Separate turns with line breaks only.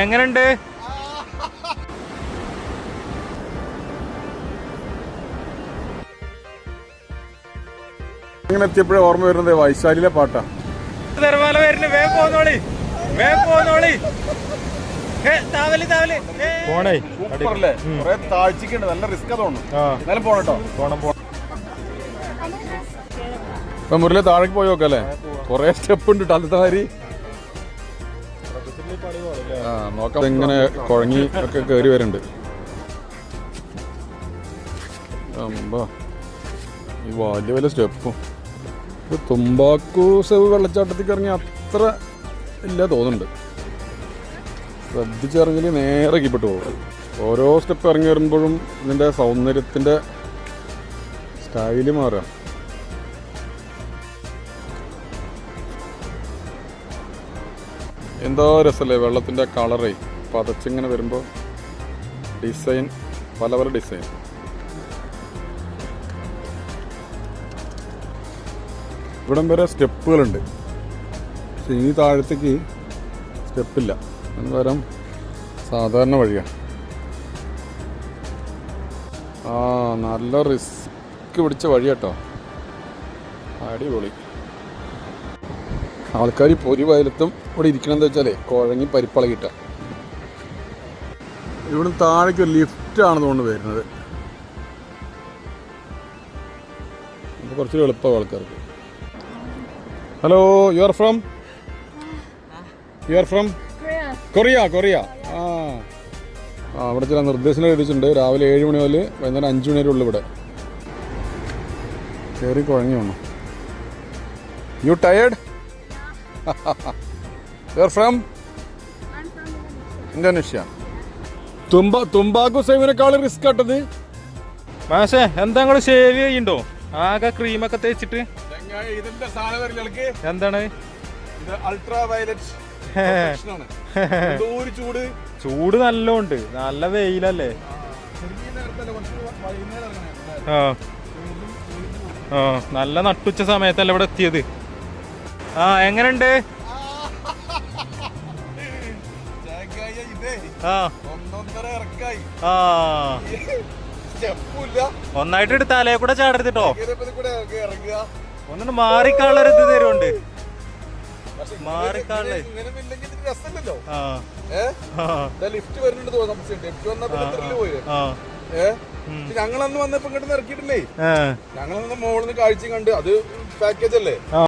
എങ്ങനെയുണ്ട്?
അങ്ങനെ എത്തിയപ്പോഴേ ഓർമ്മ വരുന്നത് വൈശാലിയിലെ പാട്ടാ.
തിരമാല വരുന്നു, വേഗം പോന്നോളി, വേഗം പോന്നോളി. പോണേ
താഴ്ചക്കുണ്ട്, നല്ല റിസ്ക് തോന്നുന്നു. എന്നാലും പോണട്ടോ,
പോണം പോണം.
ഇപ്പൊ മുരളി താഴേക്ക് പോയി നോക്കല്ലേ, കൊറേ സ്റ്റെപ്പ് ഉണ്ട് അടുത്ത മാതിരി. നോക്കാം, ഇങ്ങനെ കുഴങ്ങി ഒക്കെ കയറി വരുന്നുണ്ട്. ഈ വലിയ വലിയ സ്റ്റെപ്പും തുമ്പാക്കു സെവ് വെള്ളച്ചാട്ടത്തേക്ക് ഇറങ്ങി അത്ര ഇല്ല തോന്നുന്നുണ്ട്. ശ്രദ്ധിച്ചിറങ്ങി നേരെ കീപ്പിട്ട് പോകും. ഓരോ സ്റ്റെപ്പ് ഇറങ്ങി വരുമ്പോഴും ഇതിൻ്റെ സൗന്ദര്യത്തിൻ്റെ സ്റ്റൈല് മാറാം. എന്തോ രസമല്ലേ വെള്ളത്തിൻ്റെ കളറേ പതച്ചിങ്ങനെ വരുമ്പോൾ. ഡിസൈൻ, പല പല ഡിസൈൻ. ഇവിടം വരെ സ്റ്റെപ്പുകളുണ്ട്, പക്ഷെ ഈ താഴത്തേക്ക് സ്റ്റെപ്പില്ല. അതിന് പകരം സാധാരണ വഴിയാണ്. നല്ല റിസ്ക് പിടിച്ച വഴി കേട്ടോ, അടിപൊളി. ആൾക്കാർ പൊരി വയലത്തും ഇവിടെ ഇരിക്കണമെന്ന് വെച്ചാലേ കുഴങ്ങി പരിപ്പളകിട്ട. ഇവിടുന്ന് താഴേക്ക് ഒരു ലിഫ്റ്റാണെന്ന് കൊണ്ട് വരുന്നത്. അപ്പോൾ കുറച്ചുകൂടി എളുപ്പമാണ് ആൾക്കാർക്ക്. Hello, U are from Korea? Korea. അവിടെ ചില നിർദ്ദേശങ്ങൾ എഴുതിയിട്ടുണ്ട്. രാവിലെ 7 മണി മുതൽ വൈകുന്നേരം 5 മണി വരെ ഉള്ളു ഇവിടെ. കയറി കുഴങ്ങി വന്നു. You tired? You are from Indonesia. തുമ്പാക്കു സേവിനേക്കാൾ റിസ്ക് ആട്ടത്.
മാഷേ, എന്താ നിങ്ങൾ ഷേവ് ചെയ്യണ്ടോ? ആകെ ക്രീമൊക്കെ തേച്ചിട്ട്. എന്താണ്?
Ultra violet.
ചൂട് നല്ലോണ്ട്, നല്ല വെയിലല്ലേ. നല്ല നട്ടുച്ച സമയത്തല്ലേ ഇവിടെ എത്തിയത്. എങ്ങനെയുണ്ട്? ഒന്നായിട്ട് എടുത്ത് തലയെ കൂടെ ചാടരുത്തിട്ടോ. ഒന്നിട്ട് മാറിക്കാളൊരു ഇത് തരുന്നുണ്ട്. മാറിക്കാളേ
ഞങ്ങളന്ന് വന്നപ്പോ ഇങ്ങോട്ട് ഇറക്കിയിട്ടില്ലേ. ഞങ്ങളന്ന് മോളിന്ന് കാഴ്ച കണ്ട്, അത് പാക്കേജ് അല്ലേ.